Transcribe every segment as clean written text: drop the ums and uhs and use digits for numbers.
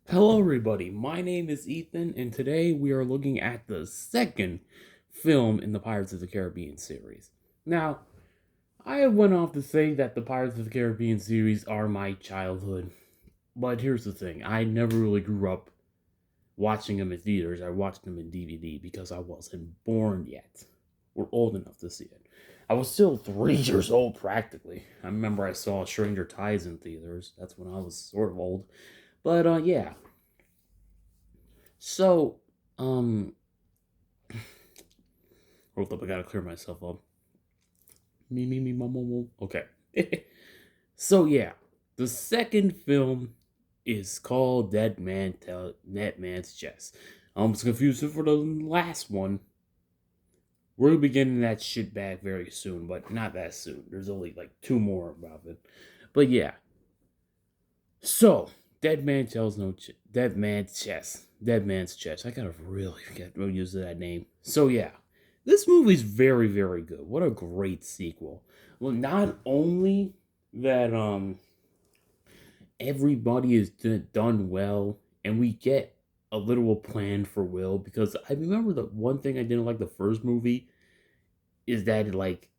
Hello, everybody. My name is Ethan, and today we are looking at the second film in the Pirates of the Caribbean series. Now, I went off to say that the Pirates of the Caribbean series are my childhood, but here's the thing: I never really grew up watching them in theaters. I watched them in DVD because I wasn't born yet or old enough to see it. I was still 3 years old practically. I remember I saw Stranger Tides in theaters. That's when I was sort of old. But yeah, so, um, hold up, I gotta clear myself up. Me, mo. Okay. So yeah, the second film is called Dead Man's Chest. I'm just confused for the last one. We're gonna be getting that shit back very soon, but not that soon. There's only like two more about it. But yeah. So, Dead Man's Chest. I gotta really get used to that name. So yeah, this movie's very, very good. What a great sequel. Well, not only that everybody is done well, and we get a literal plan for Will, because I remember the one thing I didn't like the first movie is that like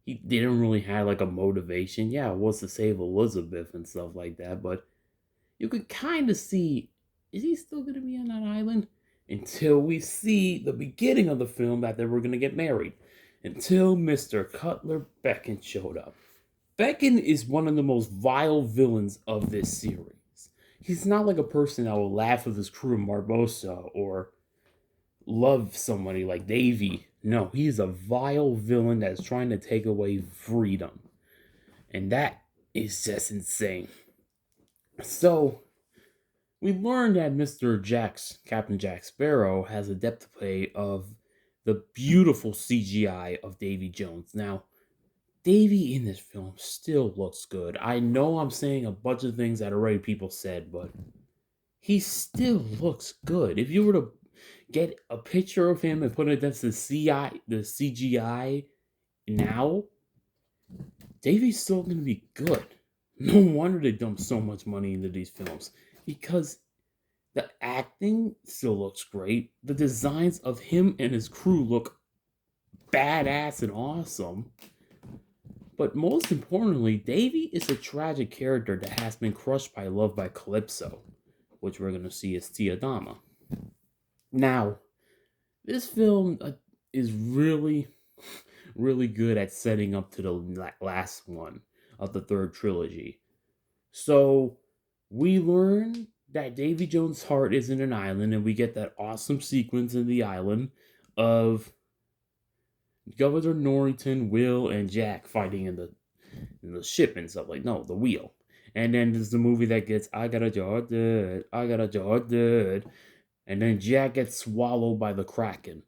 he didn't really have like a motivation. Yeah, it was to save Elizabeth and stuff like that, but you could kind of see, is he still going to be on that island? Until we see the beginning of the film that they were going to get married. Until Mr. Cutler Becken showed up. Becken is one of the most vile villains of this series. He's not like a person that will laugh with his crew in Barbosa or love somebody like Davy. No, he's a vile villain that's trying to take away freedom. And that is just insane. So, we learned that Captain Jack Sparrow, has a depth play of the beautiful CGI of Davy Jones. Now, Davy in this film still looks good. I know I'm saying a bunch of things that already people said, but he still looks good. If you were to get a picture of him and put it against the CGI now, Davy's still going to be good. No wonder they dumped so much money into these films, because the acting still looks great. The designs of him and his crew look badass and awesome. But most importantly, Davy is a tragic character that has been crushed by love by Calypso, which we're going to see as Tia Dama. Now, this film is really, really good at setting up to the last one of the third trilogy. So, we learn that Davy Jones' heart is in an island, and we get that awesome sequence in the island of Governor Norrington, Will, and Jack fighting in the ship and stuff, like, no, the wheel. And then there's the movie that gets I got a Jordan, I got a Jordan, and then Jack gets swallowed by the Kraken.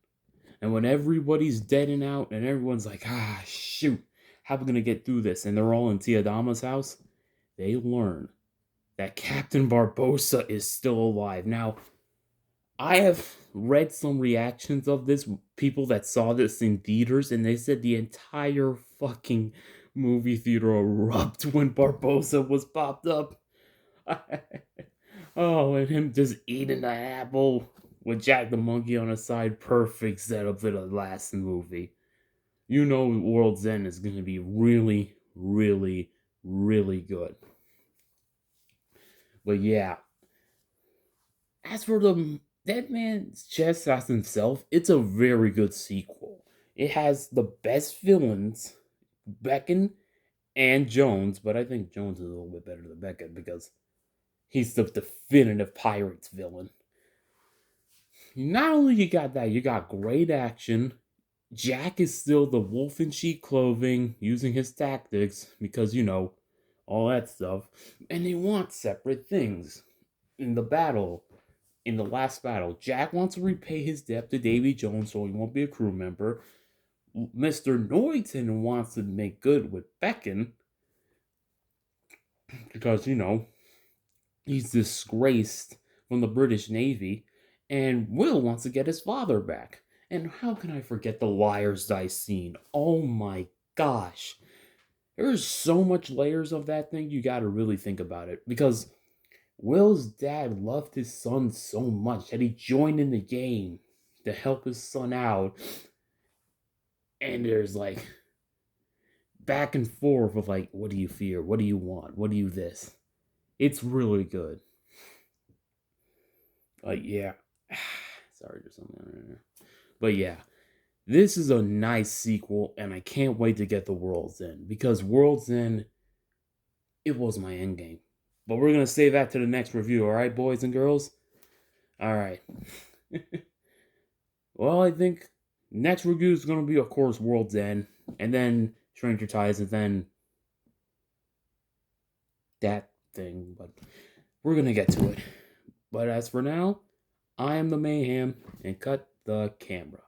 And when everybody's dead and out, and everyone's like, shoot, how are we gonna get through this? And they're all in Tiadama's house, they learn that Captain Barbosa is still alive. Now, I have read some reactions of this, people that saw this in theaters, and they said the entire fucking movie theater erupted when Barbosa was popped up. Oh, and him just eating the apple with Jack the Monkey on the side. Perfect setup for the last movie. You know, World's End is going to be really, really, really good. But yeah, as for the Dead Man's Chest as himself, it's a very good sequel. It has the best villains, Becken and Jones, but I think Jones is a little bit better than Becken because he's the definitive Pirates villain. Not only you got that, you got great action. Jack is still the wolf in sheep clothing, using his tactics because, all that stuff. And they want separate things in the battle. In the last battle, Jack wants to repay his debt to Davy Jones so he won't be a crew member. Mr. Norrington wants to make good with Becken because, he's disgraced from the British Navy. And Will wants to get his father back. And how can I forget the liar's dice scene? Oh my gosh. There's so much layers of that thing, you gotta really think about it. Because Will's dad loved his son so much that he joined in the game to help his son out. And there's like back and forth of like, what do you fear? What do you want? What do you this? It's really good. Yeah. Sorry, there's something on there. But yeah, this is a nice sequel, and I can't wait to get the World's End because World's End, it was my end game. But we're gonna save that to the next review, all right, boys and girls? All right. Well, I think next review is gonna be, of course, World's End, and then Stranger Ties, and then that thing. But we're gonna get to it. But as for now, I am the Mayhem, and cut the camera.